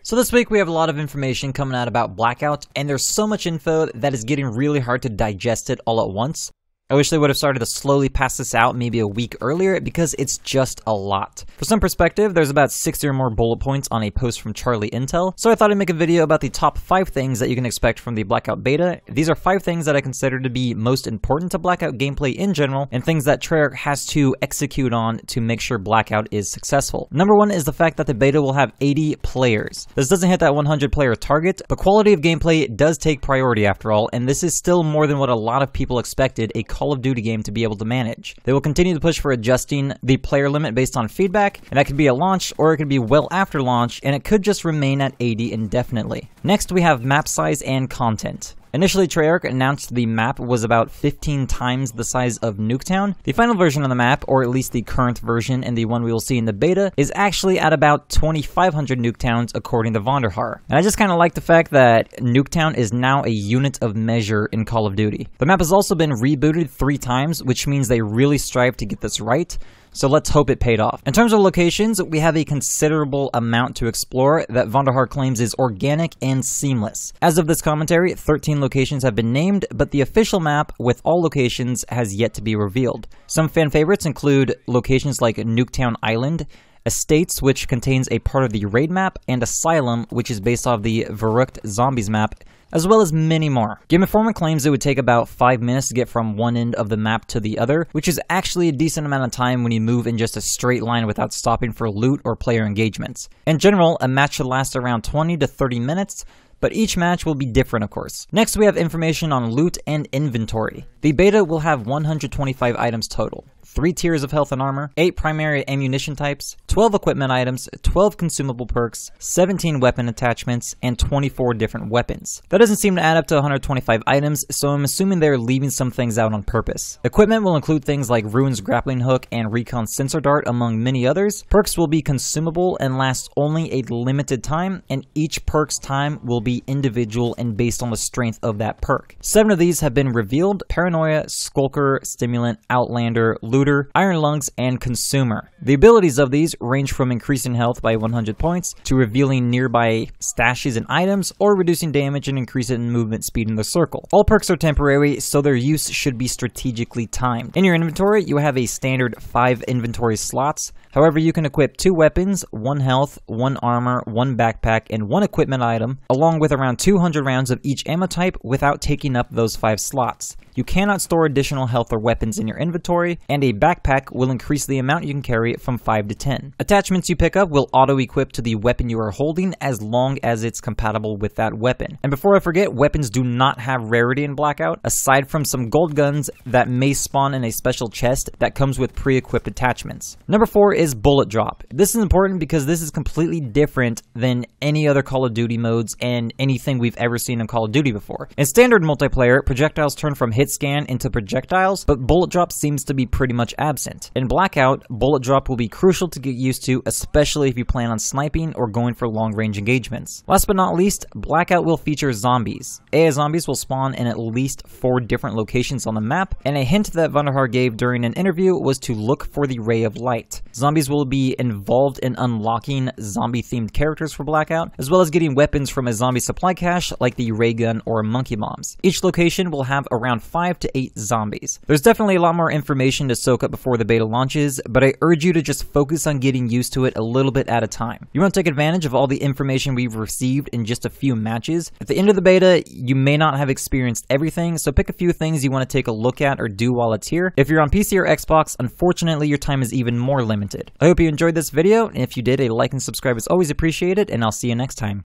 So this week we have a lot of information coming out about Blackout, and there's so much info that is getting really hard to digest it all at once. I wish they would have started to slowly pass this out maybe a week earlier because it's just a lot. For some perspective, there's about 60 or more bullet points on a post from Charlie Intel, so I thought I'd make a video about the top 5 things that you can expect from the Blackout beta. These are 5 things that I consider to be most important to Blackout gameplay in general, and things that Treyarch has to execute on to make sure Blackout is successful. Number 1 is the fact that the beta will have 80 players. This doesn't hit that 100 player target, but quality of gameplay does take priority after all, and this is still more than what a lot of people expected a Call of Duty game to be able to manage. They will continue to push for adjusting the player limit based on feedback, and that could be at launch or it could be well after launch, and it could just remain at 80 indefinitely. Next, we have map size and content. Initially, Treyarch announced the map was about 15 times the size of Nuketown. The final version of the map, or at least the current version and the one we will see in the beta, is actually at about 2,500 Nuketowns according to Vonderhaar. And I just kind of like the fact that Nuketown is now a unit of measure in Call of Duty. The map has also been rebooted 3 times, which means they really strive to get this right. So let's hope it paid off. In terms of locations, we have a considerable amount to explore that Vonderhaar claims is organic and seamless. As of this commentary, 13 locations have been named, but the official map with all locations has yet to be revealed. Some fan favorites include locations like Nuketown Island, Estates, which contains a part of the raid map, and Asylum, which is based off the Verrückt Zombies map, as well as many more. Game Informer claims it would take about 5 minutes to get from one end of the map to the other, which is actually a decent amount of time when you move in just a straight line without stopping for loot or player engagements. In general, a match should last around 20 to 30 minutes, but each match will be different, of course. Next, we have information on loot and inventory. The beta will have 125 items total, 3 tiers of health and armor, 8 primary ammunition types, 12 equipment items, 12 consumable perks, 17 weapon attachments, and 24 different weapons. That doesn't seem to add up to 125 items, so I'm assuming they're leaving some things out on purpose. Equipment will include things like Ruin's grappling hook and Recon sensor dart, among many others. Perks will be consumable and last only a limited time, and each perk's time will be individual and based on the strength of that perk. 7 of these have been revealed: Paranoia, Skulker, Stimulant, Outlander, Looter, Iron Lungs, and Consumer. The abilities of these range from increasing health by 100 points to revealing nearby stashes and items, or reducing damage and increasing movement speed in the circle. All perks are temporary, so their use should be strategically timed. In your inventory, you have a standard 5 inventory slots. However, you can equip 2 weapons, 1 health, 1 armor, 1 backpack, and 1 equipment item, along with around 200 rounds of each ammo type without taking up those 5 slots. You cannot store additional health or weapons in your inventory, and a backpack will increase the amount you can carry from 5 to 10. Attachments you pick up will auto-equip to the weapon you are holding as long as it's compatible with that weapon. And before I forget, weapons do not have rarity in Blackout, aside from some gold guns that may spawn in a special chest that comes with pre-equipped attachments. Number 4 is bullet drop. This is important because this is completely different than any other Call of Duty modes and anything we've ever seen in Call of Duty before. In standard multiplayer, projectiles turn from hit scan into projectiles, but bullet drop seems to be pretty much absent. In Blackout, bullet drop will be crucial to get used to, especially if you plan on sniping or going for long-range engagements. Last but not least, Blackout will feature zombies. AI zombies will spawn in at least 4 different locations on the map, and a hint that Vonderhaar gave during an interview was to look for the ray of light. Zombies will be involved in unlocking zombie-themed characters for Blackout, as well as getting weapons from a zombie supply cache like the ray gun or monkey bombs. Each location will have around 5 to 8 zombies. There's definitely a lot more information to soak up before the beta launches, but I urge you to just focus on getting used to it a little bit at a time. You want to take advantage of all the information we've received in just a few matches. At the end of the beta, you may not have experienced everything, so pick a few things you want to take a look at or do while it's here. If you're on PC or Xbox, unfortunately your time is even more limited. I hope you enjoyed this video, and if you did, a like and subscribe is always appreciated, and I'll see you next time.